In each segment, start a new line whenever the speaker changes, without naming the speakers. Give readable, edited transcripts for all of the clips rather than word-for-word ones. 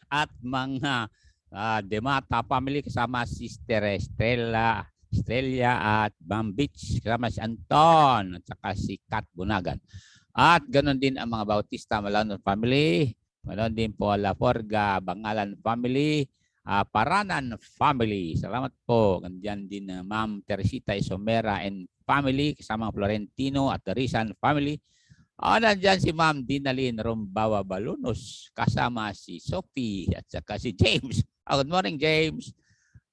at mga Demata family kasama Sister Estrella at Ma'am Beach kasama si Anton at saka si Kat Bunagan. At ganoon din ang mga Bautista Malanon family, ganoon din po La Forga Bangalan family, Paranan family. Salamat po. Ganyan din Ma'am Teresita Isomera and family kasama Florentino at the Rizan family. Nandyan si Ma'am Dinalyn Rombawa Balunos kasama si Sophie at saka si James. Good morning, James.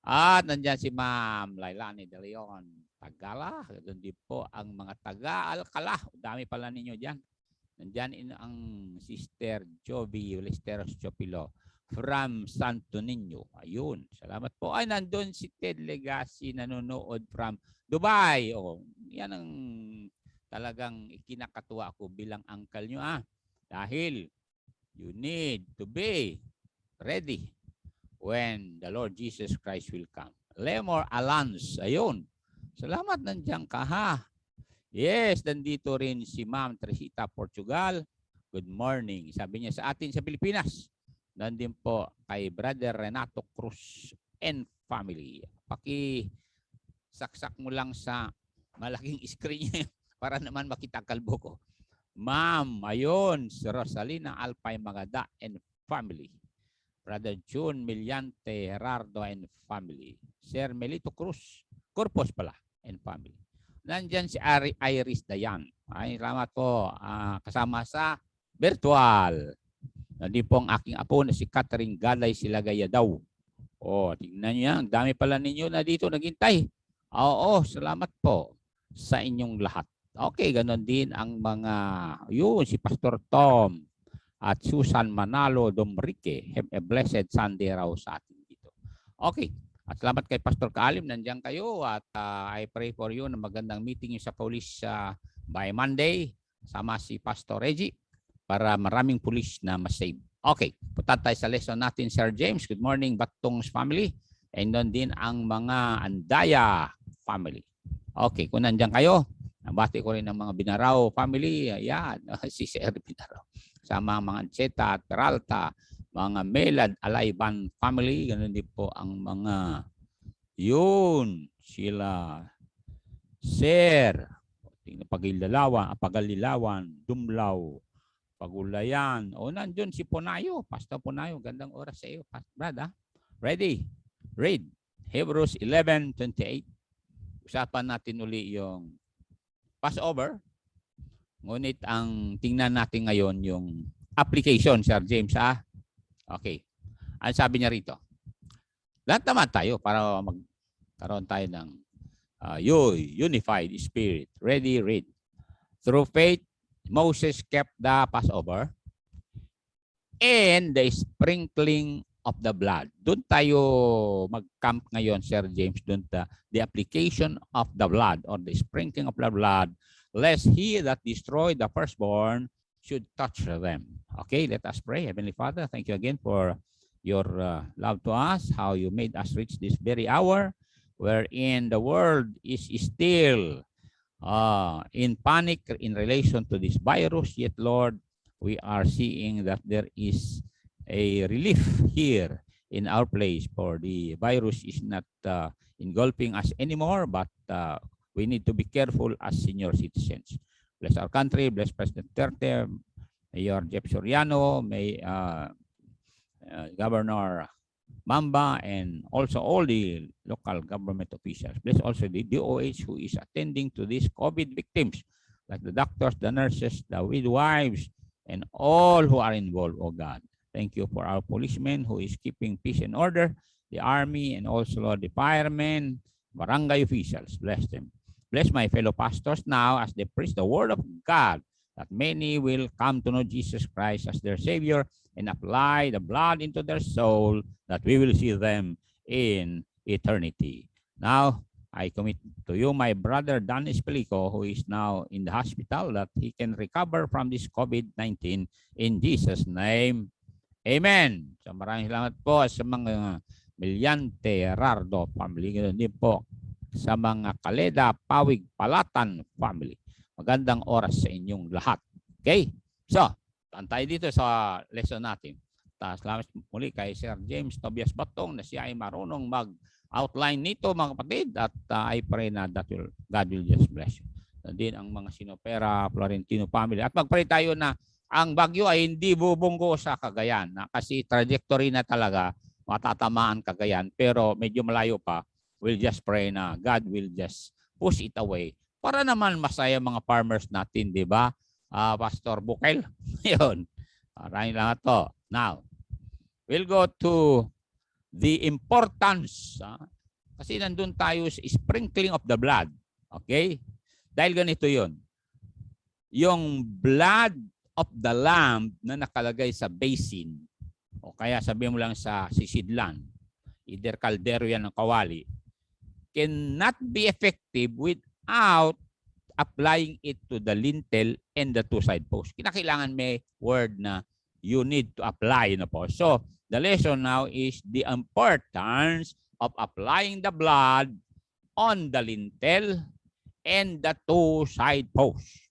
At nandyan si Ma'am Lailani De Leon Tagala. Doon din po ang mga taga-Alcala. Dami pala ninyo dyan. Nandyan ang Sister Joby Lesteros Chopilo from Santo Niño. Ayun. Salamat po. Ay, nandun si Ted Legacy nanonood from Dubai. Yan ang talagang ikinakatuwa ako bilang uncle nyo. Dahil you need to be ready when the Lord Jesus Christ will come. Lemor Alans. Ayun. Salamat nandiyan ka ha. Yes, nandito rin si Ma'am Teresita Portugal. Good morning. Sabi niya sa atin sa Pilipinas. Nandun po kay Brother Renato Cruz and family. Saksak mo lang sa malaking screen niya para naman makita kalbo ko. Ma'am, ayun, si Rosalina Alpay Magada and family. Brother June Miliante Gerardo and family. Sir Melito Cruz, Corpus pala and family. Nandyan si Iris Dayan. Ay, salamat po. Kasama sa virtual. Nandito po ang aking apo na si Catherine Galay Silagaya daw. Tingnan niya. Ang dami pala ninyo na dito naghintay. Oo, salamat po sa inyong lahat. Okay, ganon din ang mga, si Pastor Tom at Susan Manalo Domrique. Have a blessed Sunday raw sa atin dito. Okay, at salamat kay Pastor Kaalim, nandiyan kayo at I pray for you na magandang meeting sa police by Monday. Sama si Pastor Reggie para maraming pulis na masave. Okay, punta tayo sa lesson natin, Sir James. Good morning, Batong's family. And doon din ang mga Andaya family. Okay, kung nandiyan kayo, nabati ko rin ang mga Binaraw family. Ayan, si Sir Binaraw. Sama mga Ancheta at Peralta, mga Melad Alayban family. Ganun din po ang mga sila Sir Pagalilawan, Dumlaw, Pagulayan. Nandun si Ponayo, Pastor Ponayo. Gandang oras sa iyo, brother. Ready? Read Hebrews 11:28. Usapan natin uli yung Passover. Ngunit ang tingnan natin ngayon yung application, Sir James. Okay. Ano sabi niya rito? Lahat naman tayo para magkaroon tayo ng unified spirit. Ready, read. Through faith, Moses kept the Passover and the sprinkling of the blood. Doon tayo mag-camp ngayon, Sir James. Doon the application of the blood or the sprinkling of the blood, lest he that destroyed the firstborn should touch them. Okay, let us pray. Heavenly Father, thank you again for your love to us, how you made us reach this very hour wherein the world is still in panic in relation to this virus. Yet, Lord, we are seeing that there is a relief here in our place, for the virus is not engulfing us anymore, but we need to be careful as senior citizens. Bless our country, bless President Duterte, Mayor Jeff Soriano, may Governor Mamba, and also all the local government officials. Bless also the DOH who is attending to these COVID victims, like the doctors, the nurses, the midwives, and all who are involved, oh God. Thank you for our policemen who is keeping peace and order, the army, and also the firemen, barangay officials. Bless them. Bless my fellow pastors now as they preach the word of God, that many will come to know Jesus Christ as their Savior and apply the blood into their soul, that we will see them in eternity. Now, I commit to you my brother Dan Espelico, who is now in the hospital, that he can recover from this COVID-19 in Jesus' name. Amen. So maraming salamat po sa mga Miliante Gerardo family. Ganun din po sa mga Kaleda Pawig Palatan family. Magandang oras sa inyong lahat. Okay? So, tayo dito sa lesson natin. salamat muli kay Sir James Tobias Batong na siya ay marunong mag-outline nito mga kapatid at I pray na God will just bless you. Din ang mga Sinopera, Florentino family. At mag-pray tayo na ang bagyo ay hindi bubunggo sa Cagayan kasi trajectory na talaga matatamaan Cagayan pero medyo malayo pa. We'll just pray na God will just push it away para naman masaya mga farmers natin, di ba? Pastor Bukel. Yun. Maraming lang ito. Now, we'll go to the importance. Kasi nandun tayo sa sprinkling of the blood. Okay? Dahil ganito yun. Yung blood of the lamb na nakalagay sa basin, o kaya sabihin mo lang sa sisidlan, either kaldero yan ng kawali, cannot be effective without applying it to the lintel and the two side posts. Kinakailangan may word na you need to apply na po. So, the lesson now is the importance of applying the blood on the lintel and the two side posts.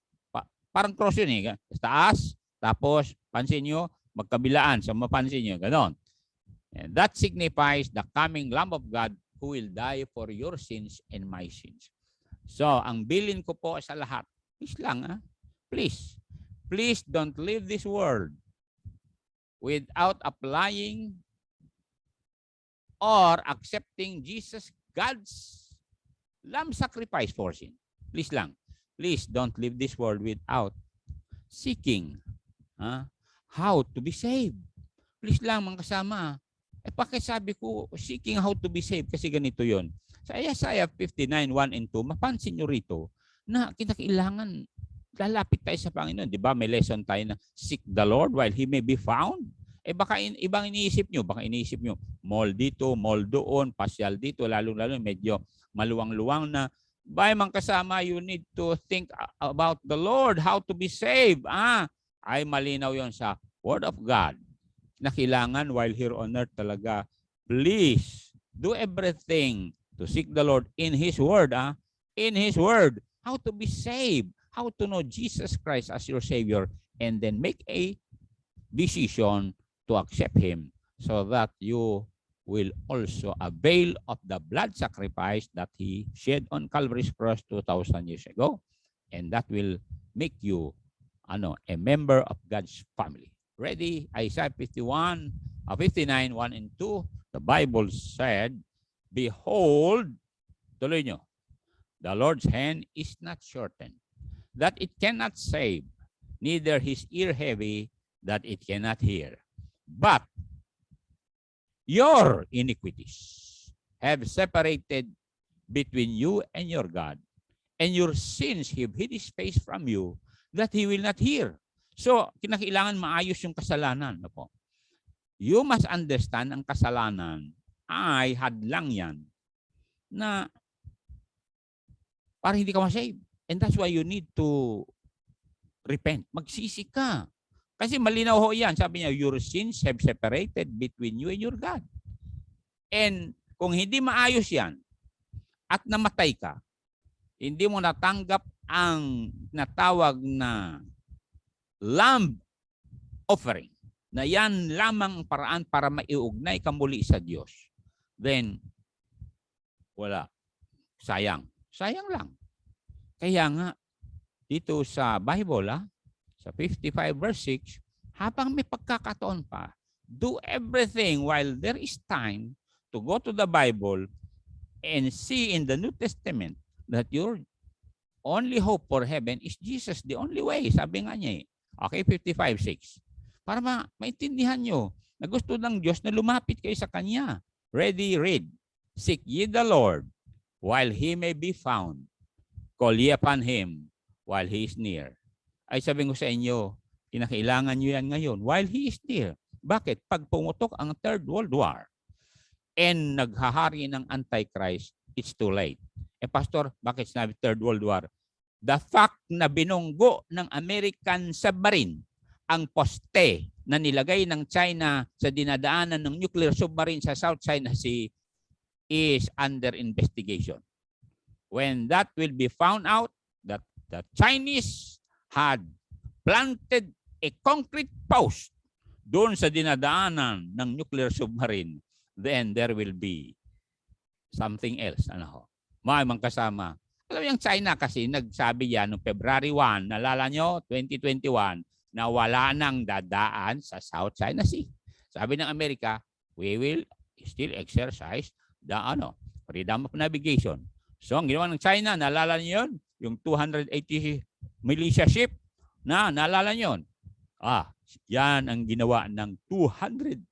Parang cross yun eh. Taas, tapos pansin nyo, magkabilaan. So, mapansin nyo, ganon. And that signifies the coming Lamb of God who will die for your sins and my sins. So, ang bilin ko po sa lahat, please lang, please. Please don't leave this world without applying or accepting Jesus, God's lamb sacrifice for sin. Please lang. Please don't leave this world without seeking how to be saved. Please lang mga kasama. Pakisabi ko, seeking how to be saved kasi ganito yon. Sa Isaiah 59:1 and 2, mapansin nyo rito na kinakailangan lalapit tayo sa Panginoon. Di ba may lesson tayo na seek the Lord while He may be found? Baka ibang iniisip nyo. Baka iniisip nyo, mall dito, mall doon, pasyal dito, lalo-lalo medyo maluwang-luwang na. By mga kasama, you need to think about the Lord, how to be saved. Ay malinaw yon sa Word of God. Na kailangan while here on earth talaga, please do everything to seek the Lord in His Word. In His Word, how to be saved, how to know Jesus Christ as your Savior, and then make a decision to accept Him so that you will also avail of the blood sacrifice that He shed on Calvary's cross 2,000 years ago, and that will make you a member of God's family. Ready? Isaiah 59:1 and 2. The Bible said, behold, tuloy nyo, the Lord's hand is not shortened, that it cannot save, neither His ear heavy, that it cannot hear. But your iniquities have separated between you and your God, and your sins have hid His face from you, that He will not hear. So, kinakailangan maayos yung kasalanan. Po. You must understand ang kasalanan ay hadlang yan na para hindi ka ma-save. And that's why you need to repent. Magsisi ka. Kasi malinaw ho yan. Sabi niya, your sins have separated between you and your God. And kung hindi maayos yan at namatay ka, hindi mo natanggap ang natawag na lamb offering, na yan lamang ang paraan para maiugnay ka muli sa Diyos, then wala. Sayang. Sayang lang. Kaya nga, dito sa Bible, sa 55 verse 6, habang may pagkakataon pa, do everything while there is time to go to the Bible and see in the New Testament that your only hope for heaven is Jesus, the only way. Sabi nga niya Okay, 55:6. Para maintindihan nyo na gusto ng Diyos na lumapit kayo sa Kanya. Ready, read. Seek ye the Lord while He may be found. Call ye upon Him while He is near. Ay sabihin ko sa inyo, kinakailangan nyo yan ngayon while He is near. Bakit? Pag pumutok ang Third World War and naghahari ng Antichrist, it's too late. Pastor, bakit sinabi Third World War? The fact na binunggo ng American submarine ang poste na nilagay ng China sa dinadaanan ng nuclear submarine sa South China Sea is under investigation. When that will be found out that the Chinese had planted a concrete post doon sa dinadaanan ng nuclear submarine, then there will be something else. Ano ho? May mga kasama. Alam mo yung China kasi nagsabi yan noong February 1, nalala nyo, 2021, na wala nang dadaan sa South China Sea. Sabi ng Amerika, we will still exercise the freedom of navigation. So ang ginawa ng China, nalala niyo yun? Yung 280 militia ship na nalala niyo yun? Yan ang ginawa ng 280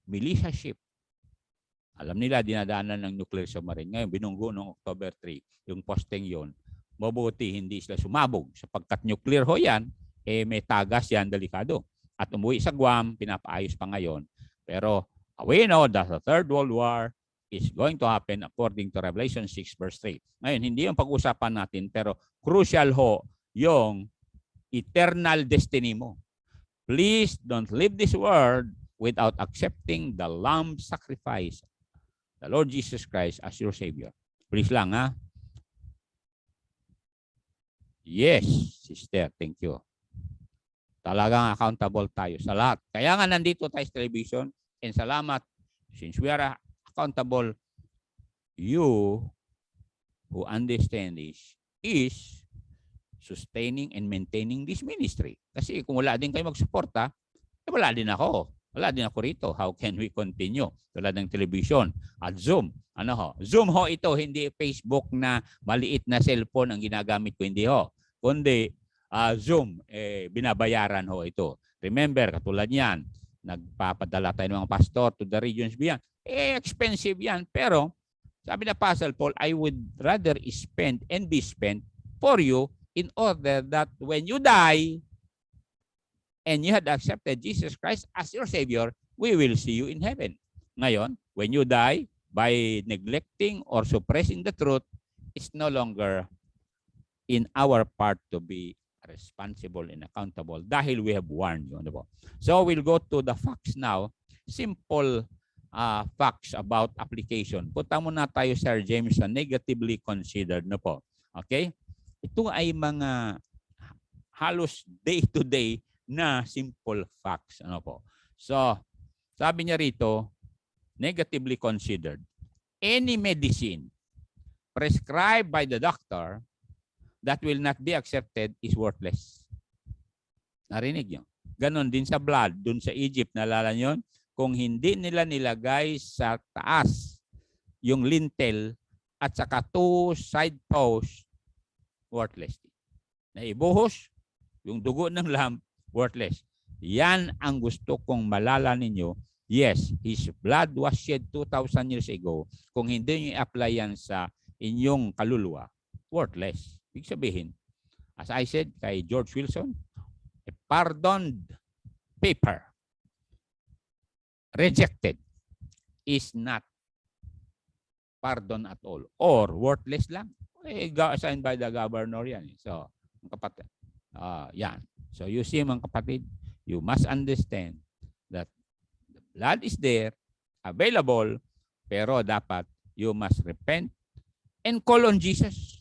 militia ship. Alam nila, dinadaanan ng nuclear submarine. Ngayon, binunggo noong October 3, yung posting yon. Mabuti, hindi sila sumabog. Sapagkat nuclear ho yan, may tagas yan, delikado. At umuwi sa Guam, pinapaayos pa ngayon. Pero we know that the Third World War is going to happen according to Revelation 6 verse 3. Ngayon, hindi yung pag-usapan natin, pero crucial ho yung eternal destiny mo. Please don't leave this world without accepting the lamb sacrifice, the Lord Jesus Christ as your Savior. Please lang, ha? Yes, sister. Thank you. Talagang accountable tayo sa lahat. Kaya nga nandito tayo sa television, and salamat, since we are accountable, you who understand this is sustaining and maintaining this ministry. Kasi kung wala din kayo magsuporta, wala din ako. Wala din ako rito. How can we continue? Tulad ng television at Zoom. Ano ho? Zoom ho ito, hindi Facebook na maliit na cellphone ang ginagamit ko. Hindi ho. Kundi Zoom, binabayaran ho ito. Remember, katulad yan, nagpapadala tayo ng mga pastor to the regions beyond. Expensive yan. Pero, sabi na Apostle Paul, I would rather spend and be spent for you in order that when you die, and you had accepted Jesus Christ as your Savior, we will see you in heaven. Ngayon, when you die by neglecting or suppressing the truth, it's no longer in our part to be responsible and accountable dahil we have warned you. Ano po? So we'll go to the facts now. Simple facts about application. Punta muna tayo, Sir James, sa negatively considered. No po? Okay? Ito ay mga halos day-to-day na simple facts. Ano po? So, sabi niya rito, negatively considered. Any medicine prescribed by the doctor that will not be accepted is worthless. Narinig niyo? Ganon din sa blood, dun sa Egypt, nalala niyo? Kung hindi nila nilagay sa taas yung lintel at saka 2 side posts, worthless. Naibuhos yung dugo ng lamb, worthless. Yan ang gusto kong malala ninyo. Yes, his blood was shed 2,000 years ago. Kung hindi nyo i-apply yan sa inyong kaluluwa, worthless. Ibig sabihin, as I said kay George Wilson, a pardoned paper rejected is not pardon at all or worthless lang. Signed by the governor yan. So, kapatid, yan. So you see, mga kapatid, you must understand that the blood is there, available, pero dapat you must repent and call on Jesus.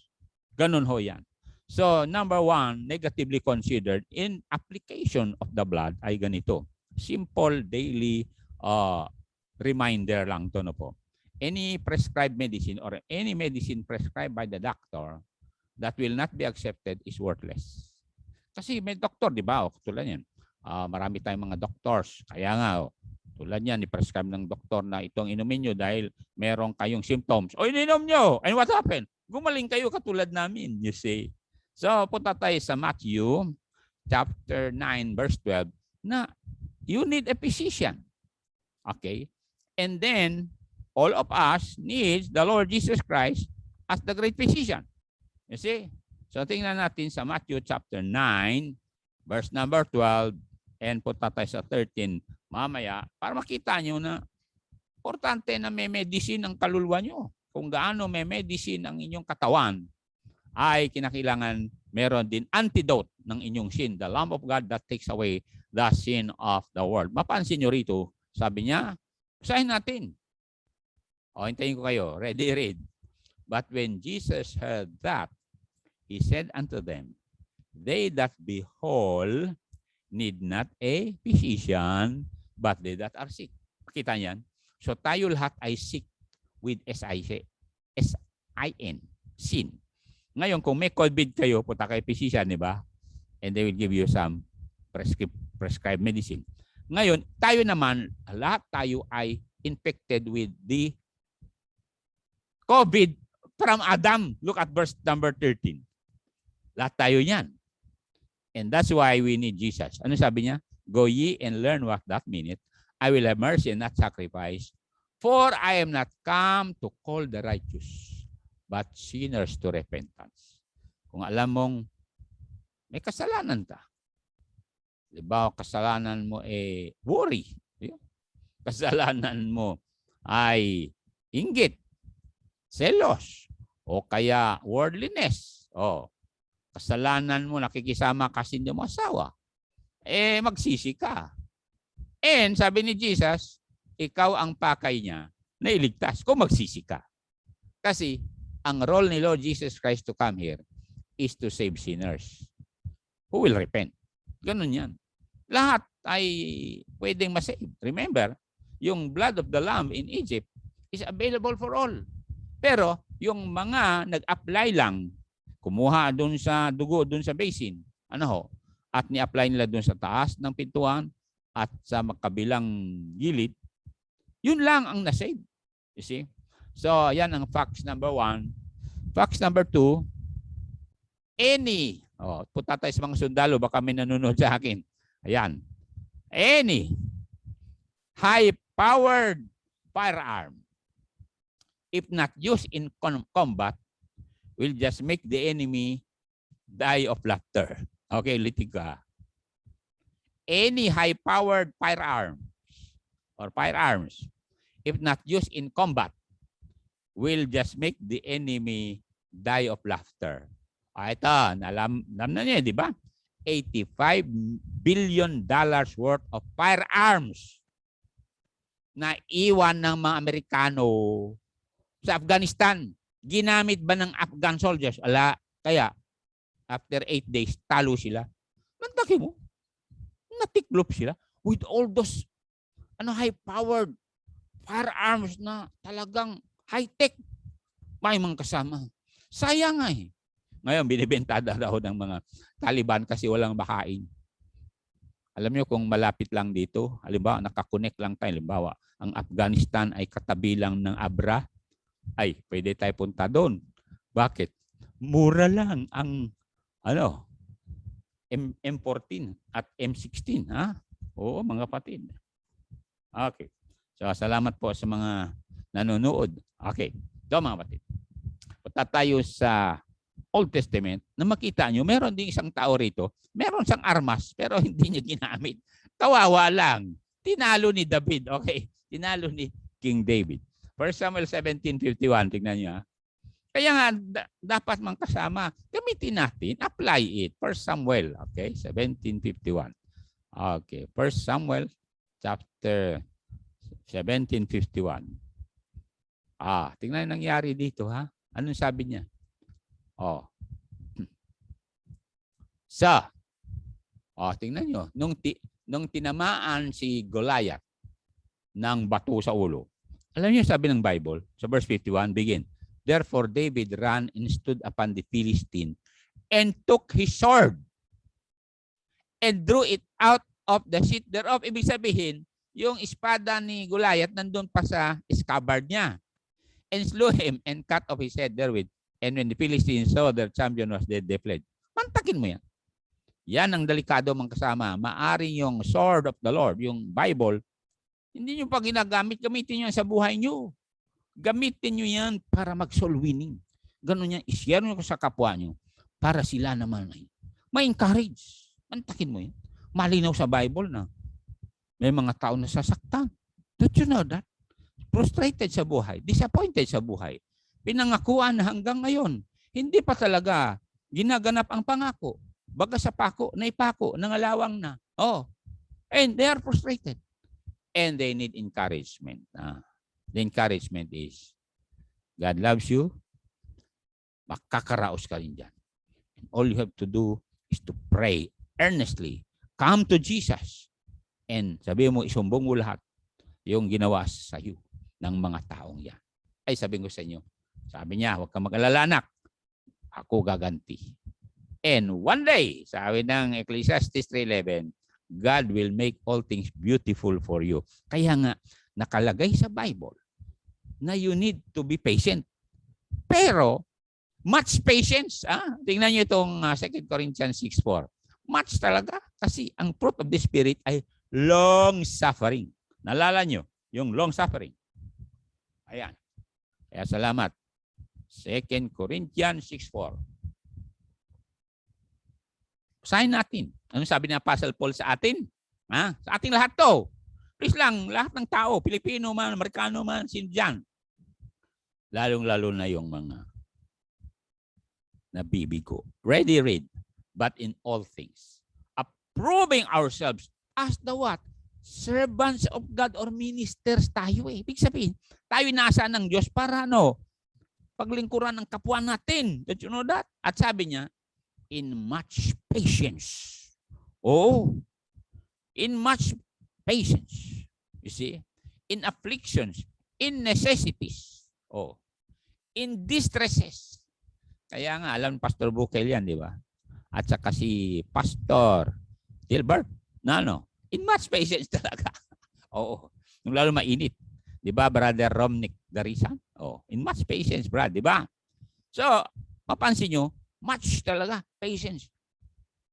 Ganun ho yan. So number 1, negatively considered in application of the blood ay ganito. Simple daily reminder lang to, no po. Any prescribed medicine or any medicine prescribed by the doctor that will not be accepted is worthless. Kasi may doktor, di ba? Tulad yan. Marami tayong mga doctors. Kaya nga, tulad yan, i-prescribe ng doktor na itong inumin nyo dahil meron kayong symptoms. O, ininom nyo. And what happened? Gumaling kayo katulad namin, you see. So, punta tayo sa Matthew chapter 9, verse 12, na you need a physician. Okay? And then, all of us needs the Lord Jesus Christ as the great physician. You see? So tingnan natin sa Matthew chapter 9, verse number 12, and punta tayo sa 13 mamaya para makita nyo na importante na may medicine ang kaluluwa nyo. Kung gaano may medicine ang inyong katawan, ay kinakailangan meron din antidote ng inyong sin, the Lamb of God that takes away the sin of the world. Mapansin nyo rito, sabi niya, basahin natin. O, hintayin ko kayo. Ready, read. But when Jesus heard that, he said unto them, they that be whole need not a physician, but they that are sick. Pakita niyan? So tayo lahat ay sick with S-I-N, sin. Ngayon, kung may COVID kayo, punta kay physician, di ba? And they will give you some prescribed medicine. Ngayon, tayo naman, lahat tayo ay infected with the COVID from Adam. Look at verse number 13. Lahat tayo yan. And that's why we need Jesus. Ano sabi niya? Go ye and learn what that meaneth. I will have mercy and not sacrifice. For I am not come to call the righteous, but sinners to repentance. Kung alam mong may kasalanan ka, diba, kasalanan mo worry. Kasalanan mo ay inggit, selos, o kaya worldliness. Kasalanan mo, nakikisama kasi hindi mo asawa. Magsisi ka. And sabi ni Jesus, ikaw ang pakay niya na iligtas kung magsisi ka. Kasi ang role ni Lord Jesus Christ to come here is to save sinners who will repent. Ganun yan. Lahat ay pwedeng masave. Remember, yung blood of the lamb in Egypt is available for all. Pero yung mga nag-apply lang, kumuha doon sa dugo, doon sa basin, at ni-apply nila doon sa taas ng pintuan at sa kabilang gilid, yun lang ang nasave. You see? So, yan ang facts number 1. Facts number 2, any, punta tayo sa mga sundalo, baka may nanonood sa akin. Ayan. Any high-powered firearm, if not used in combat, will just make the enemy die of laughter. Okay, ulitin ka. Any high-powered firearms, if not used in combat, will just make the enemy die of laughter. Ito, alam na niya, di ba? $85 billion worth of firearms na iwan ng mga Amerikano sa Afghanistan. Ginamit ba ng Afghan soldiers? Ala, kaya after 8 days, talo sila. Mantaki mo, natiklop sila with all those high-powered firearms na talagang high-tech. May mga kasama. Sayang nga eh. Ngayon, binibenta daw ng mga Taliban kasi walang makain. Alam nyo kung malapit lang dito, halimbawa, nakakonect lang tayo, halimbawa, ang Afghanistan ay katabi lang ng Abra, ay, pwede tayo punta doon. Bakit? Mura lang ang M14 at M16. Ha? Oo, mga kapatid. Okay. So, salamat po sa mga nanonood. Okay. Ito mga kapatid. Punta tayo sa Old Testament na makita nyo, meron din isang tao rito, meron siyang armas, pero hindi niya ginamit. Kawawa lang. Tinalo ni David. Okay. Tinalo ni King David. 1 Samuel 17:51. Tignan nyo. Kaya nga, dapat mang kasama. Gamitin natin. Apply it. 1 Samuel. Okay. 17:51. Okay. 1 Samuel chapter 17:51. Tingnan yung nangyari dito, ha? Anong sabi niya? Tingnan nyo. Nung tinamaan si Goliath ng bato sa ulo, alam niyo sabi ng Bible, sa verse 51, begin, therefore David ran and stood upon the Philistine and took his sword and drew it out of the sheath thereof. Ibig sabihin, yung espada ni Goliath nandun pa sa scabbard niya. And slew him and cut off his head therewith. And when the Philistines saw their champion was dead, they fled. Mantakin mo yan. Yan ang delikado mga kasama. Maaring yung sword of the Lord, yung Bible, hindi nyo pa ginagamit, gamitin nyo yan sa buhay nyo. Gamitin nyo yan para mag-soul winning. Ganun yan, ishare nyo sa kapwa nyo para sila naman ay ma-encourage. Mantakin mo yan. Malinaw sa Bible na may mga tao na sasaktan. Don't you know that? Frustrated sa buhay, disappointed sa buhay. Pinangakuan na hanggang ngayon. Hindi pa talaga ginaganap ang pangako. Baga sa pako, naipako, nangalawang na. And they are frustrated. And they need encouragement. The encouragement is, God loves you, makakaraos ka rin dyan. And all you have to do is to pray earnestly, come to Jesus and sabi mo, isumbong mo lahat yung ginawa sa iyo ng mga taong yan. Ay, sabi ko sa inyo, sabi niya, huwag kang mag-alala anak, ako gaganti. And one day, sabi ng Ecclesiastes 3:11, God will make all things beautiful for you. Kaya nga, nakalagay sa Bible na you need to be patient. Pero, much patience. Tingnan niyo itong 2 Corinthians 6:4. Much talaga. Kasi ang fruit of the Spirit ay long suffering. Nalala niyo, yung long suffering. Ayan. Kaya salamat. 2 Corinthians 6:4. Basahin natin. Ano sabi ni Apostle Paul sa atin? Sa ating lahat to. Please lang, lahat ng tao, Pilipino man, Amerikano man, sino dyan. Lalong-lalo na yung mga nabibigo. Ready, read. But in all things, approving ourselves as the what? Servants of God or ministers tayo eh. Ibig sabihin, tayo nasa ng Diyos para paglingkuran ng kapwa natin. Did you know that? At sabi niya, in much patience. In much patience. You see? In afflictions, in necessities, in distresses. Kaya nga, alam Pastor Bukel yan, di ba? At saka si Pastor Gilbert, in much patience talaga. Nung lalo mainit. Di ba, Brother Romnick Darisan? In much patience, brad, di ba? So, mapansin nyo, much talaga, patience.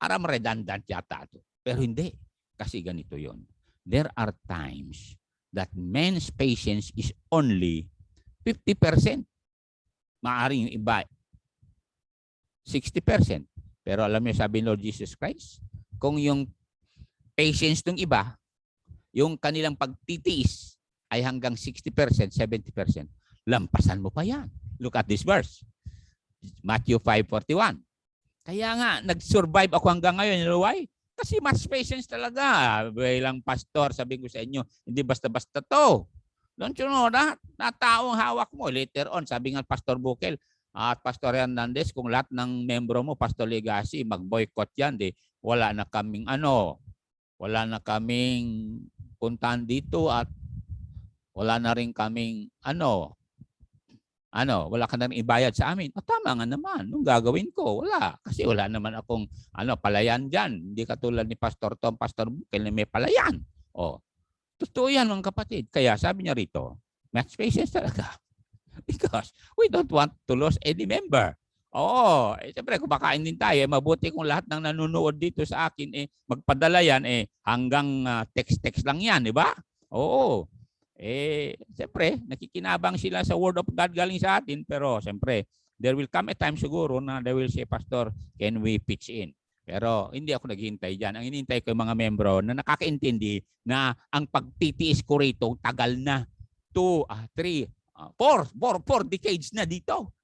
Aram redundant yata ito. Pero hindi. Kasi ganito yon. There are times that men's patience is only 50%. Maaring yung iba, 60%. Pero alam niyo, sabi ni Lord Jesus Christ, kung yung patience ng iba, yung kanilang pagtitiis ay hanggang 60%, 70%, lampasan mo pa yan. Look at this verse. Matthew 5:41. Kaya nga, nag-survive ako hanggang ngayon. You know why? Kasi much patience talaga. Bilang pastor, sabi ko sa inyo, hindi basta-basta to. Don't you know that? Na taong hawak mo. Later on, sabi nga Pastor Bukel at Pastor Hernandez, kung lahat ng membro mo, Pastor Legacy, mag-boycott yan, wala na kaming puntahan dito at wala na rin kaming wala ka na rin ibayad sa amin. Tama nga naman. Nung gagawin ko, wala. Kasi wala naman akong palayan dyan. Hindi katulad ni Pastor Tom, Pastor Bukel na may palayan. Totoo yan mga kapatid. Kaya sabi niya rito, much patience talaga. Because we don't want to lose any member. Siyempre kung bakain din tayo, mabuti kung lahat ng nanonood dito sa akin, magpadala yan, hanggang text-text lang yan, di ba? Siyempre, nakikinabang sila sa Word of God galing sa atin, pero siyempre, there will come a time siguro na they will say, Pastor, can we pitch in? Pero hindi ako naghihintay dyan. Ang hinihintay ko yung mga membro na nakakaintindi na ang pagtitiis ko rito, tagal na. 2, 3, 4 decades na dito.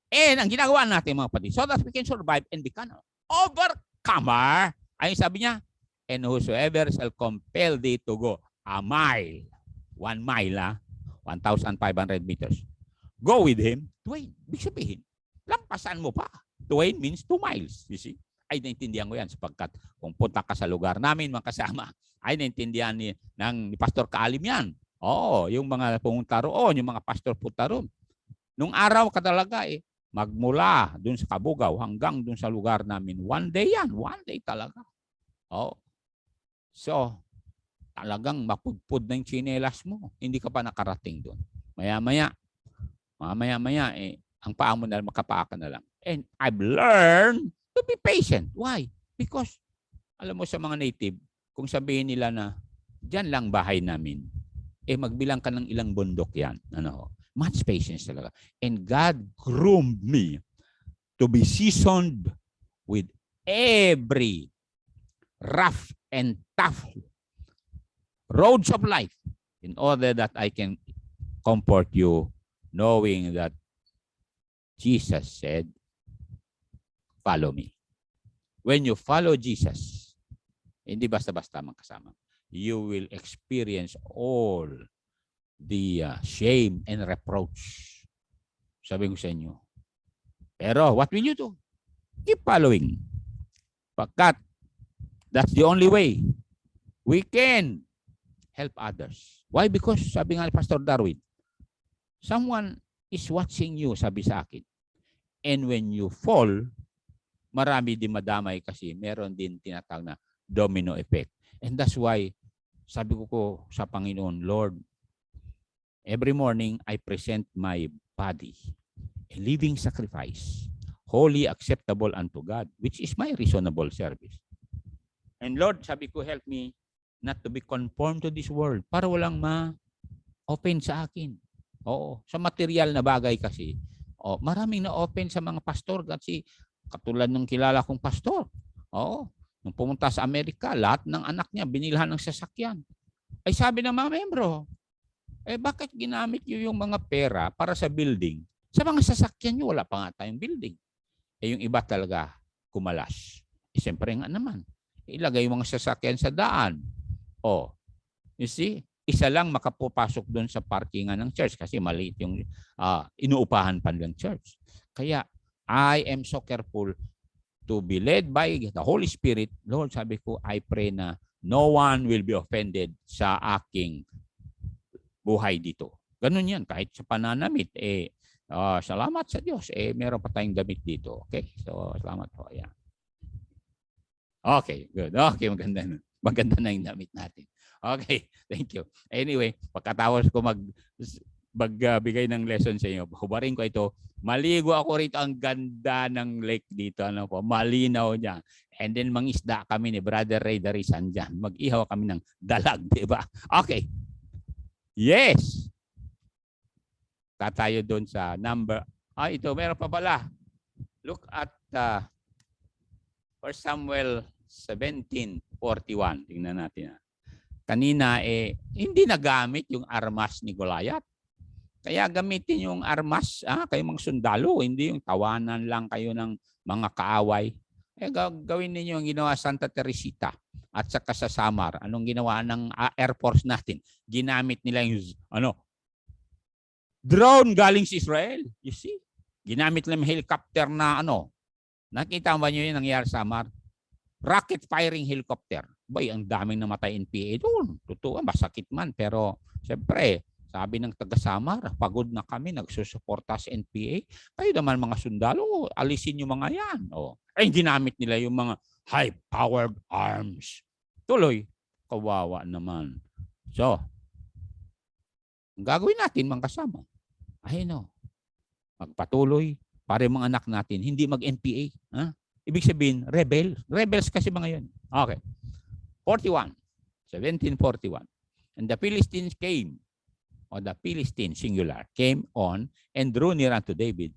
And ang ginagawa natin mga kapatid, so that we can survive and become overcomer, ayun sabi niya, and whosoever shall compel thee to go a mile, 1 mile, 1,500 meters. Go with him, Dwayne. Ibig sabihin, lampasan mo pa. Dwayne means 2 miles. You see? Ay, naintindihan ko yan sapagkat kung punta ka sa lugar namin, mga kasama, ay naintindihan ni Pastor Kaalim yan. Yung mga pumunta roon, yung mga pastor punta roon. Nung araw ka talaga, magmula dun sa Kabugaw hanggang dun sa lugar namin. 1 day yan. 1 day talaga. So, talagang mapudpud na yung tsinelas mo. Hindi ka pa nakarating doon. Maya-maya, ang paa mo na makapaa ka na lang. And I've learned to be patient. Why? Because, alam mo sa mga native, kung sabihin nila na, dyan lang bahay namin, magbilang ka ng ilang bundok yan. Much patience talaga. And God groomed me to be seasoned with every rough and tough roads of life in order that I can comfort you, knowing that Jesus said, follow me. When you follow Jesus, hindi basta-basta magkasama, you will experience all the shame and reproach. Sabi ko sa inyo. Pero what will you do? Keep following. Pagkat That's the only way we can help others. Why? Because sabi nga ni Pastor Darwin, someone is watching you, sabi sa akin. And when you fall, marami din madamay kasi meron din tinatawag na domino effect. And that's why, sabi ko sa Panginoon, Lord, every morning I present my body, a living sacrifice, holy, acceptable unto God, which is my reasonable service. And Lord, sabi ko, help me not to be conformed to this world para walang ma-open sa akin. Oo, sa material na bagay kasi, maraming na-open sa mga pastor kasi katulad ng kilala kong pastor. Oo, nung pumunta sa Amerika, lahat ng anak niya binilhan ng sasakyan. Ay sabi ng mga membro, bakit ginamit niyo yung mga pera para sa building? Sa mga sasakyan niyo, wala pa nga tayong building. Yung iba talaga kumalas. Siyempre nga naman, ilagay yung mga sasakyan sa daan. You see? Isa lang makapupasok doon sa parkingan ng church kasi maliit yung inuupahan pa ng church. Kaya I am so careful to be led by the Holy Spirit. Lord, sabi ko, I pray na no one will be offended sa aking buhay dito. Ganun yan. Kahit sa pananamit, salamat sa Diyos. Meron pa tayong damit dito. Okay? So, salamat po. Yeah. Okay, good. Okay, maganda na. Maganda na yung damit natin. Okay, thank you. Anyway, pagkatapos ko magbigay ng lesson sa inyo, hubarin ko ito. Maligo ako rito. Ang ganda ng lake dito. Ano po, malinaw niya. And then mangisda kami ni Brother Ray Darisan dyan. Mag-ihaw kami ng dalag, di ba? Okay. Yes. Tatayo doon sa number. Ito, meron pa pala. Look at 1 Samuel 17:41. Tingnan natin. Kanina hindi nagamit yung armas ni Goliath. Kaya gamitin yung armas, kayo mga sundalo, hindi yung tawanan lang kayo ng mga kaaway. Gawin ninyo yung ginawa Santa Teresita at saka sa Samar. Anong ginawa ng Air Force natin? Ginamit nila yung drone galing sa Israel. You see? Ginamit nila yung helicopter na Nakita ba nyo yung nangyari sa Samar? Rocket firing helicopter. Bay, ang daming namatay NPA doon. Totoo, masakit man. Pero, siyempre, sabi ng taga-Samar, pagod na kami, nagsusuporta sa NPA. Kayo naman mga sundalo, alisin yung mga yan. Ginamit nila yung mga high-powered arms. Tuloy, kawawa naman. So, ang gagawin natin mga kasama, magpatuloy para yung mga anak natin, hindi mag-NPA. Ibig sabihin, rebels kasi mga yun. Okay. 1741. And the Philistines came, or the Philistines, singular, came on and drew near unto David.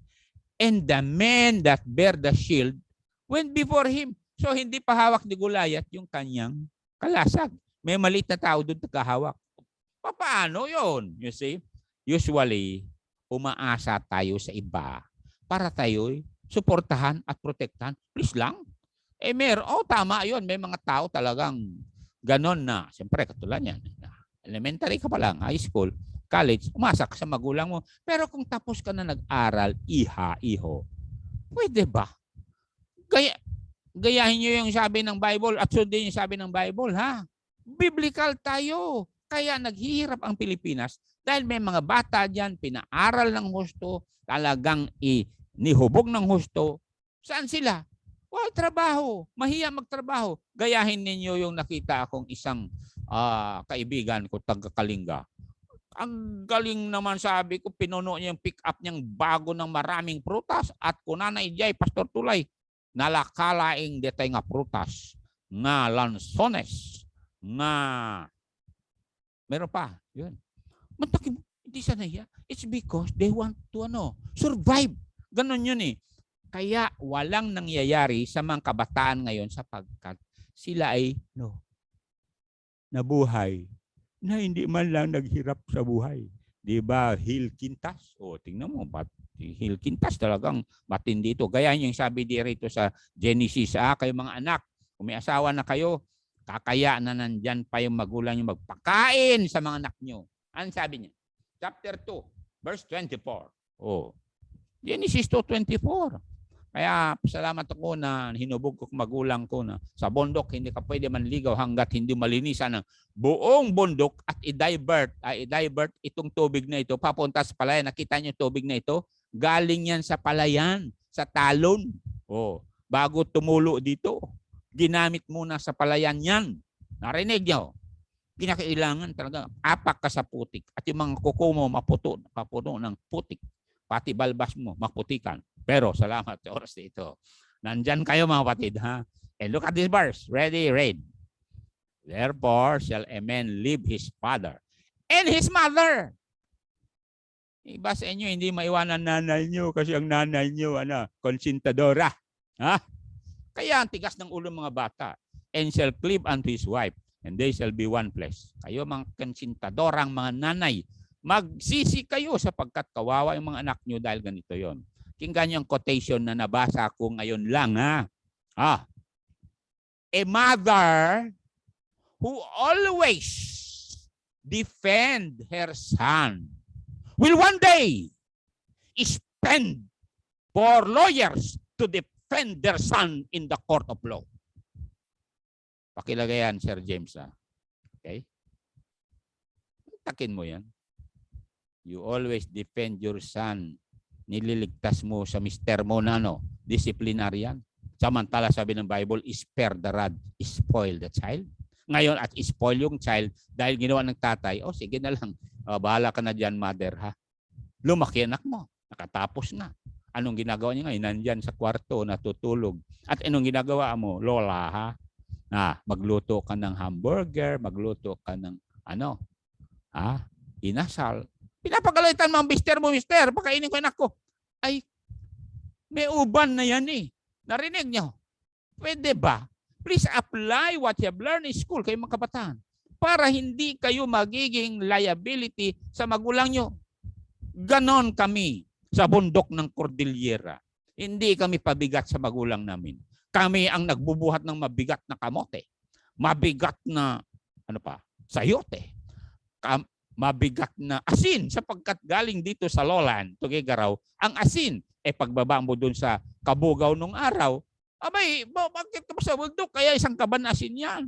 And the men that bear the shield went before him. So hindi pa hawak ni Goliath yung kanyang kalasag. May maliit na tao doon nakahawak. Paano yun? You see? Usually, umaasa tayo sa iba para tayo'y suportahan at protektahan. Please lang. Tama yun. May mga tao talagang ganon na. Siyempre, katulad yan. Elementary ka pa lang, high school, college, umasa ka sa magulang mo. Pero kung tapos ka na nag-aral, iho, pwede ba? Gayahin nyo yung sabi ng Bible at sundin yung sabi ng Bible, ha? Biblical tayo. Kaya naghihirap ang Pilipinas dahil may mga bata dyan, pinaaral ng husto, talagang nihubog ng husto. Saan sila? Trabaho. Mahiya magtrabaho. Gayahin ninyo yung nakita akong isang kaibigan ko, taga-Kalinga. Ang galing naman, sabi ko, pinuno niya yung pick-up niyang bago ng maraming prutas at kunanay jay, Pastor Tulay, nalakalaing detay nga prutas, nga lansones, nga meron pa. Yun. Matakim, hindi sana hiya. It's because they want to survive. Ganon yun eh. Kaya walang nangyayari sa mga kabataan ngayon sapagkat sila ay nabuhay na hindi man lang naghirap sa buhay. Diba, Hill Quintas? Tingnan mo, Hill Quintas talagang matindi ito. Gaya yung sabi dito sa Genesis, kayo mga anak, kung may asawa na kayo, kakaya na nandyan pa yung magulang nyo magpakain sa mga anak nyo. Ano sabi niya? Chapter 2, verse 24. Genesis 2:24. Kaya salamat ako na hinubog ko magulang ko na sa bundok hindi ka pwede manligaw hanggat hindi malinisan ng buong bundok at i-divert itong tubig na ito papunta sa palayan. Nakita niyo tubig na ito? Galing yan sa palayan, sa talon. Oh, bago tumulo dito, ginamit muna sa palayan yan. Narinig niyo? Kinakailangan talaga apak ka sa putik at yung mga kuko mo maputo ng putik. Pati balbas mo maputikan. Pero salamat sa oras dito. Nandyan kayo mga kapatid, ha? And look at this verse. Ready, read. Therefore shall a man leave his father and his mother. Iba sa inyo, hindi maiwanan nanay nyo kasi ang nanay nyo, konsintadora. Ha? Kaya ang tigas ng ulo mga bata. And shall cleave unto his wife, and they shall be one flesh. Kayo mga konsintadorang mga nanay, magsisi kayo sapagkat kawawa yung mga anak nyo dahil ganito yon. Kinggan yung quotation na nabasa ko ngayon lang, ha? A mother who always defend her son will one day spend for lawyers to defend their son in the court of law. Pakilagay yan, Sir James. Okay? Takin mo yan. You always defend your son. Nililigtas mo sa mister mo na disciplinarian. Samantala sabi ng Bible, spare the rod, spoil the child. Ngayon at spoil yung child dahil ginawa ng tatay, sige na lang, bahala ka na dyan mother, ha. Lumaki anak mo, nakatapos na. Anong ginagawa niya ngayon? Nandyan sa kwarto, natutulog. At anong ginagawa mo? Lola, ha. Magluto ka ng hamburger, magluto ka ng inasal. Pinapagalitan mo ang mister mo, mister, pakainin ko anak ko. Ay, may uban na yan eh. Narinig niyo? Pwede ba? Please apply what you have learned in school kayo mga kabataan para hindi kayo magiging liability sa magulang nyo. Ganon kami sa bundok ng Cordillera. Hindi kami pabigat sa magulang namin. Kami ang nagbubuhat ng mabigat na kamote. Mabigat na, sayote. Mabigat na asin sapagkat galing dito sa lowland, Tuguegarao, ang asin, pagbaba mo dun sa Kabugaw nung araw, bakit ka pa sa bundok? Kaya isang kaban asin yan.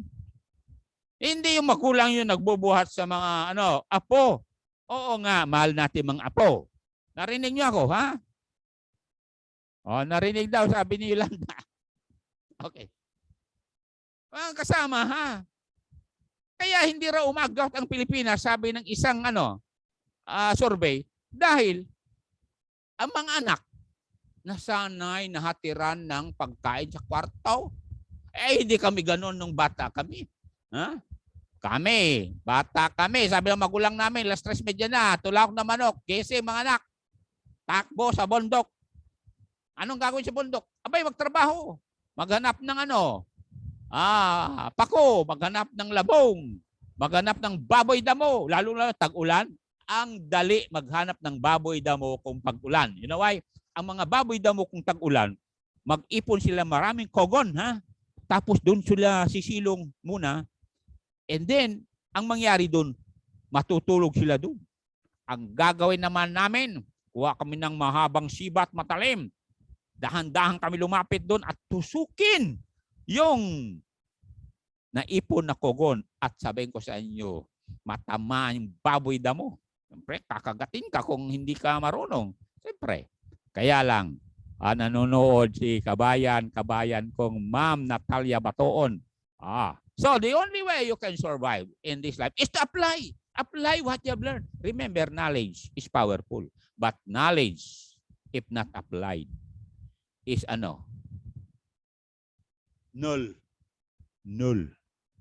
Hindi yung magulang yung nagbubuhat sa mga apo. Oo nga, mahal natin mga apo. Narinig niyo ako, ha? Narinig daw, sabi ni Yolanda. Okay. Mga kasama, ha? Kaya hindi raw umagot ang Pilipinas, sabi ng isang survey, dahil ang mga anak nasanay nahatiran ng pagkain sa kwarto. Hindi kami ganoon nung bata kami. Ha? Kami, bata kami, sabi ng magulang namin, 3:30 na, tulak na manok, kese mga anak, takbo sa bundok. Anong gagawin sa bundok? Magtrabaho. Maghanap ng pako, maghanap ng labong, maghanap ng baboy damo, lalo na tag-ulan, ang dali maghanap ng baboy damo kung pag-ulan. You know why? Ang mga baboy damo kung tag-ulan, mag-ipon sila maraming kogon, ha? Tapos doon sila sisilong muna. And then, ang mangyari doon, matutulog sila doon. Ang gagawin naman namin, kuha kami ng mahabang sibat matalim. Dahan-dahan kami lumapit doon at tusukin yung naipon na kogon at sabihin ko sa inyo, matama yung baboy damo. Siyempre, kakagatin ka kung hindi ka marunong. Siyempre, kaya lang, nanonood si kabayan kong Ma'am Natalia Batoon. So, the only way you can survive in this life is to apply. Apply what you have learned. Remember, knowledge is powerful. But knowledge, if not applied, is null. Null.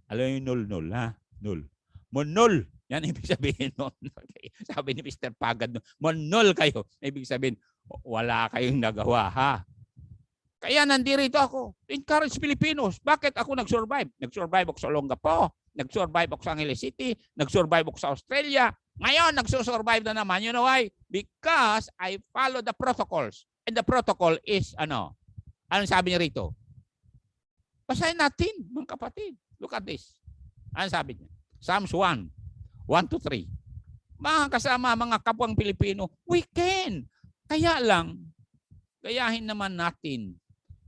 Alam mo yung null, ha? Null. Monol. Yan ibig sabihin nun. Okay. Sabi ni Mr. Pagad, monol kayo. Ibig sabihin, wala kayong nagawa, ha? Kaya nandito ako. Encourage Filipinos. Bakit ako nag-survive? Nag-survive ako sa Olongapo. Nag-survive ako sa Angeles City. Nag-survive ako sa Australia. Ngayon, nag-survive na naman. You know why? Because I follow the protocols. And the protocol is, anong sabi niya rito? Basahin natin, mga kapatid. Look at this. Ano sabi niya? Psalms 1:1-3. Mga kasama, mga kapwang Pilipino, we can. Kaya lang, gayahin naman natin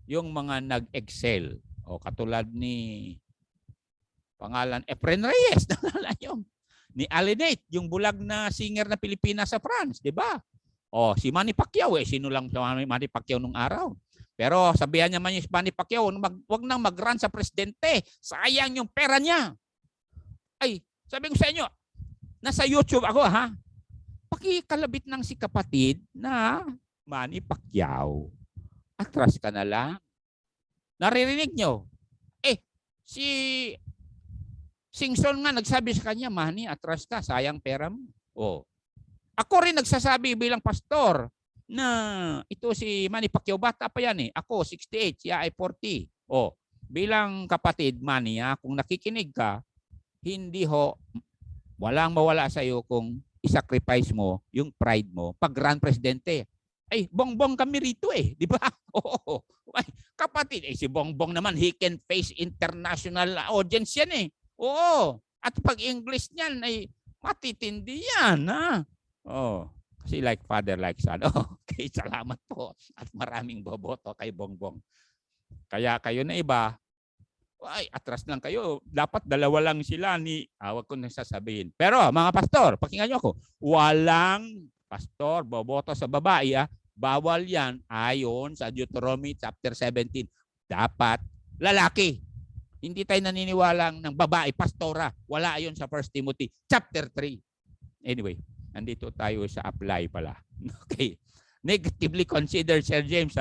yung mga nag-excel. O katulad ni pangalan Efren Reyes, nalala nyo? Ni Alinate, yung bulag na singer na Pilipinas sa France, di ba? O si Manny Pacquiao, sino lang si Manny Pacquiao nung araw? Pero sabihan niya man yung si Manny Pacquiao, wag nang mag-run sa presidente. Sayang yung pera niya. Ay, sabi ko sa inyo, nasa YouTube ako ha. Pakikalabit ng si kapatid na Manny Pacquiao. Atras ka na lang. Naririnig nyo? Si Singson nga nagsabi sa kanya, Manny, atras ka, sayang pera mo. Oh. Ako rin nagsasabi bilang pastor na ito si Manny Pacquiao, bata pa yan eh. Ako, 68, siya ay 40. Oh, bilang kapatid, Manny, kung nakikinig ka, hindi walang mawala sa iyo kung isacrifice mo yung pride mo pag run presidente. Ay, bongbong kami rito eh, di ba? Oo. Ay, kapatid, si bongbong naman, he can face international audience yan eh. Oo. At pag English niyan ay matitindi yan, ha? Oh, kasi like father, like son. Okay, salamat po. At maraming boboto kay Bongbong. Kaya kayo na iba, ay, atras lang kayo. Dapat dalawa lang sila ni, wag ko nang sasabihin. Pero mga pastor, pakinggan nyo ako. Walang pastor boboto sa babae. Bawal yan ayon sa Deuteronomy chapter 17. Dapat lalaki. Hindi tayo naniniwalang ng babae, pastora. Wala ayon sa 1 Timothy chapter 3. Anyway, nandito tayo sa apply pala. Okay. Negatively considered, Sir James,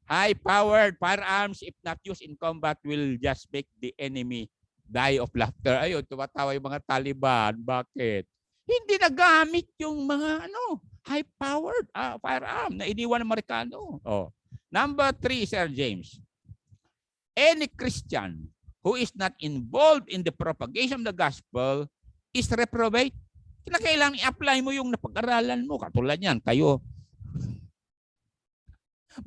high-powered firearms, if not used in combat, will just make the enemy die of laughter. Ayun, tumatawa yung mga Taliban. Bakit? Hindi nagamit yung mga high-powered firearm na iniwan ng Amerikano. Oh. Number 3, Sir James. Any Christian who is not involved in the propagation of the gospel is reprobate. Kailangan i-apply mo yung napag-aralan mo. Katulad yan, kayo.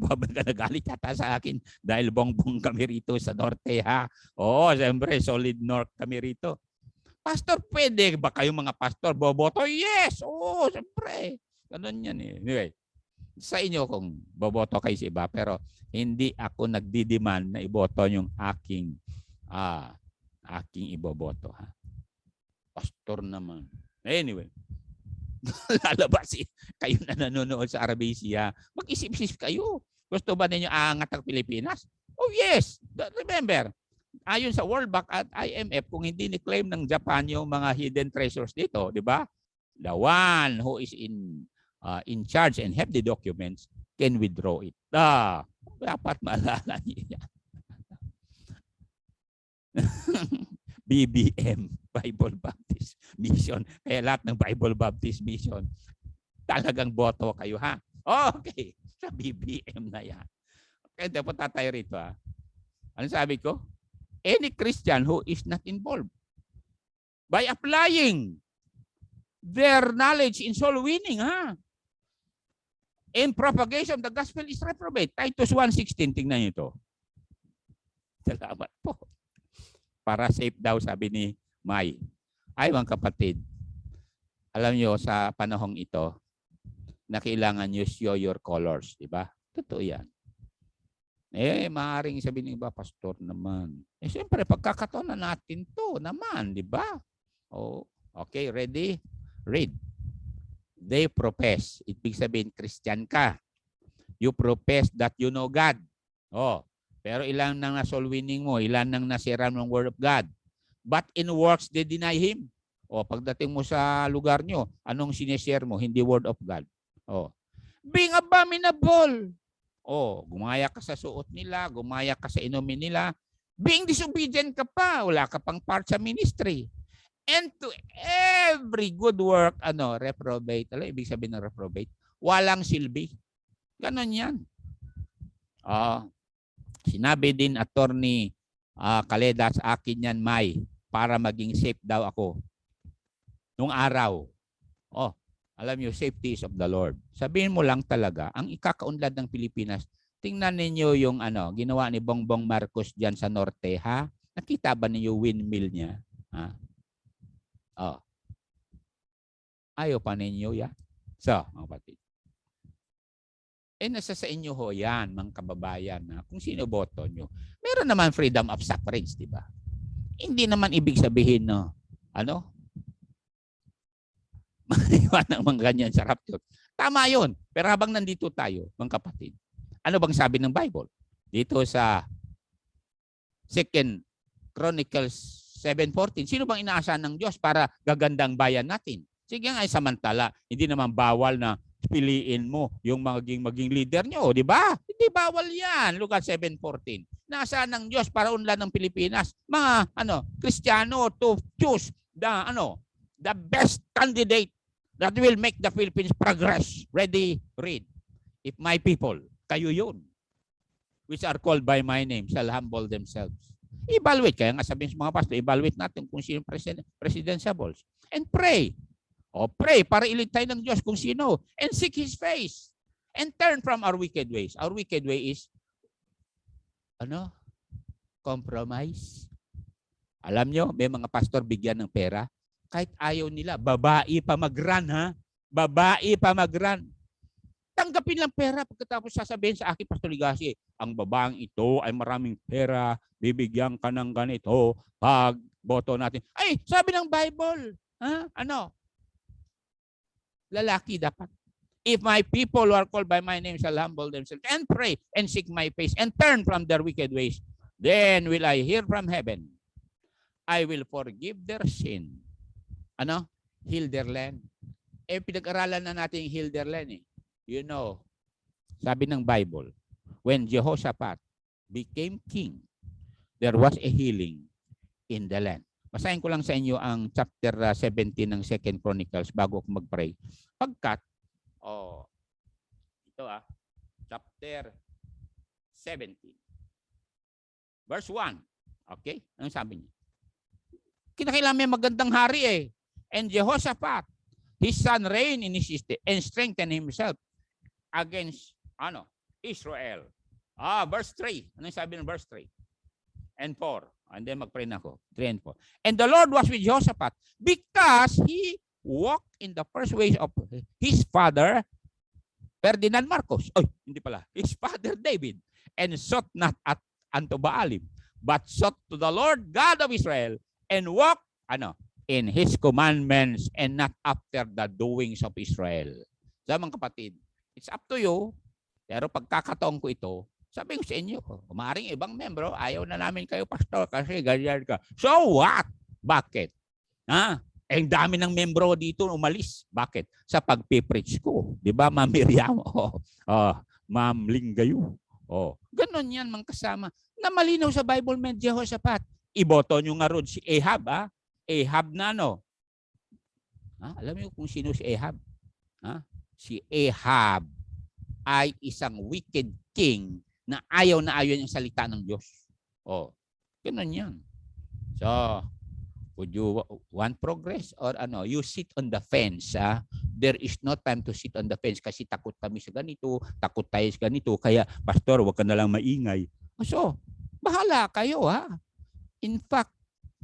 Babal ka nagalit yata sa akin dahil bongbong kami rito sa Norte, ha? Oo, siyempre, solid North kami rito. Pastor, pwede ba kayo mga pastor boboto? Yes! Oo, siyempre. Ganun yan eh. Anyway, sa inyo kung boboto kayo sa iba, pero hindi ako nagdidemand na iboto yung aking iboboto, ha? Pastor naman. Anyway, lalabas kayo na nanonood sa RBC, mag-isip-isip kayo. Gusto ba ninyo aangat ang Pilipinas? Oh yes! Remember, ayon sa World Bank at IMF, kung hindi ni-claim ng Japan yung mga hidden treasures dito, di ba? The one who is in charge and have the documents can withdraw it. Dapat maalala niyo yan. BBM, Bible Baptist Mission. Kaya lahat ng Bible Baptist Mission, talagang boto kayo, ha? Okay, sa BBM na yan. Kaya dapat tayo rito, ha? Ano sabi ko? Any Christian who is not involved by applying their knowledge in soul winning, ha? In propagation of the gospel is reprobate. Titus 1:16, tingnan niyo ito. Salamat po. Para safe daw, sabi ni May. Ay, mga kapatid, alam nyo, sa panahong ito, na kailangan nyo show your colors, di ba? Totoo yan. Maaaring sabihin ng iba, pastor naman. Siyempre, pagkakataon na natin to naman, di ba? Oh, okay, ready? Read. They profess. Ibig sabihin, Christian ka. You profess that you know God. Oh, pero ilan nang na-soul winning mo, ilan nang nasira ng Word of God. But in works, they deny Him. O, pagdating mo sa lugar nyo, anong sinishare mo? Hindi Word of God. O, being abominable. O, gumaya ka sa suot nila, gumaya ka sa inumin nila. Being disobedient ka pa, wala ka pang part sa ministry. And to every good work, reprobate. Alam, ibig sabihin ng reprobate? Walang silbi. Ganon yan. Sinabi din Attorney Caleda sa akin yan, May, para maging safe daw ako. Nung araw, alam niyo, safety is of the Lord. Sabihin mo lang talaga, ang ikakaunlad ng Pilipinas, tingnan ninyo yung ginawa ni Bongbong Marcos diyan sa Norte, ha? Nakita ba niyo windmill niya? Ha? Ayaw pa ninyo yan? So, mga kapatid. Nasa sa inyo ho yan, mga kababayan, na kung sino boto nyo. Meron naman freedom of suffrage, di ba? Hindi naman ibig sabihin na, ng mga ganyan sa rapture. Tama yun. Pero habang nandito tayo, mga kapatid, ano bang sabi ng Bible? Dito sa 2 Chronicles 7:14, sino bang inaasahan ng Diyos para gagandang bayan natin? Sige nga, samantala, hindi naman bawal na piliin mo yung maging leader nyo, di ba? Hindi bawal yan. Lucas 7:14. Naasahan ng Diyos para unlad ng Pilipinas, mga Kristiyano to choose the best candidate that will make the Philippines progress. Ready, read. If my people, kayo yun, which are called by my name, shall humble themselves. Evaluate. Kaya nga sabihin sa mga pastor, evaluate natin kung sino presidentiables. And pray. Pray para ilig tayo ng Diyos kung sino. And seek His face. And turn from our wicked ways. Our wicked way is, compromise. Alam nyo, may mga pastor bigyan ng pera. Kahit ayaw nila, babae pa mag-run, ha? Babae pa mag-run. Tanggapin lang pera pagkatapos sasabihin sa akin, Pastor Ligasi, ang babaeng ito ay maraming pera, bibigyan ka ng ganito pag boto natin. Ay, sabi ng Bible, lalaki dapat. If my people who are called by my name shall humble themselves and pray and seek my face and turn from their wicked ways, then will I hear from heaven. I will forgive their sin. Heal their land. Pinag-aralan na natin yung heal their land eh. You know, sabi ng Bible, when Jehoshaphat became king, there was a healing in the land. Basahin ko lang sa inyo ang chapter 17 ng 2 Chronicles bago ako mag-pray. Pagkat, chapter 17, verse 1. Okay? Anong sabi niya? Kinakailangan may magandang hari eh. And Jehoshaphat, his son reigned in his estate and strengthened himself against Israel. Verse 3. Ano sabi ng verse 3? And 4. And then mag-pray na ako. 3 and 4. And the Lord was with Jehoshaphat because he walked in the first ways of his father, Ferdinand Marcos. Hindi pala. His father David. And sought not unto Baalim, but sought to the Lord God of Israel and walked, in his commandments and not after the doings of Israel. So, mga kapatid, it's up to you. Pero pagkakataon ko ito, sabi ko sa inyo, maaaring ibang membro, ayaw na namin kayo, pastor, kasi ganyan ka. So what? Bakit? Ang dami ng membro dito umalis. Bakit? Sa pagpipreach ko. Di ba, Ma'am Miriam? Ma'am Lingayo. Ganon yan, mga kasama. Na malinaw sa Bible, man, Jehoshaphat. Iboto nyo nga ron si Ahab, Ahab na alam niyo kung sino si Ahab? Si Ahab ay isang wicked king na ayaw yung salita ng Diyos. Ganun yan. So, would you want progress or you sit on the fence? There is no time to sit on the fence kasi takot kami sa ganito, takot tayo sa ganito, kaya pastor, wag ka na lang maingay. So, bahala kayo In fact,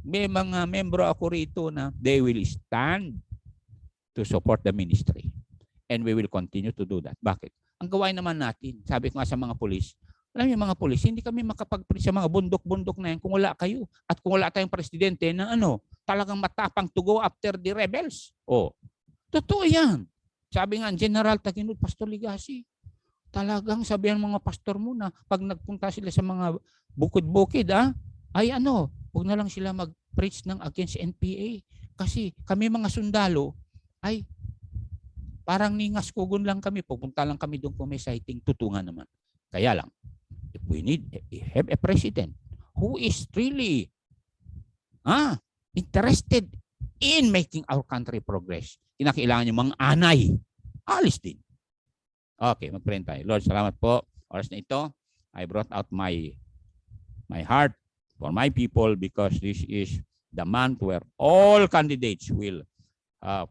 may mga membro ako rito na they will stand to support the ministry. And we will continue to do that. Bakit? Ang gawain naman natin, sabi ko nga sa mga pulis, alam niyo mga pulis, hindi kami makapag-preach sa mga bundok-bundok na yan kung wala kayo. At kung wala tayong presidente na talagang matapang to go after the rebels. Totoo yan. Sabi nga, General Taguinod, Pastor Ligasi, talagang sabihan mga pastor muna, pag nagpunta sila sa mga bukid-bukid, huwag na lang sila mag-preach ng against NPA. Kasi kami mga sundalo, ay parang ningas kugon lang kami. Pupunta lang kami doon kung may sighting, tutungan naman. Kaya lang, if we have a president who is really interested in making our country progress, kinakailangan yung mga anay, alis din. Okay, mag-pray tayo. Lord, salamat po. Oras na ito, I brought out my heart for my people because this is the month where all candidates will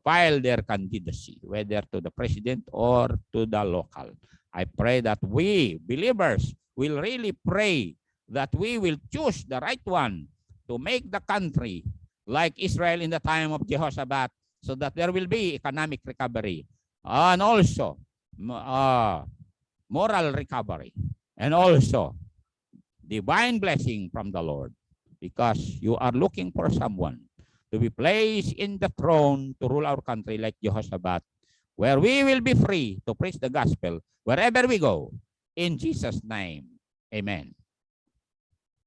file their candidacy, whether to the president or to the local. I pray that we, believers, will really pray that we will choose the right one to make the country like Israel in the time of Jehoshaphat so that there will be economic recovery. And also, moral recovery, and also divine blessing from the Lord, because you are looking for someone to be placed in the throne to rule our country like Jehoshaphat, where we will be free to preach the gospel wherever we go. In Jesus' name, amen.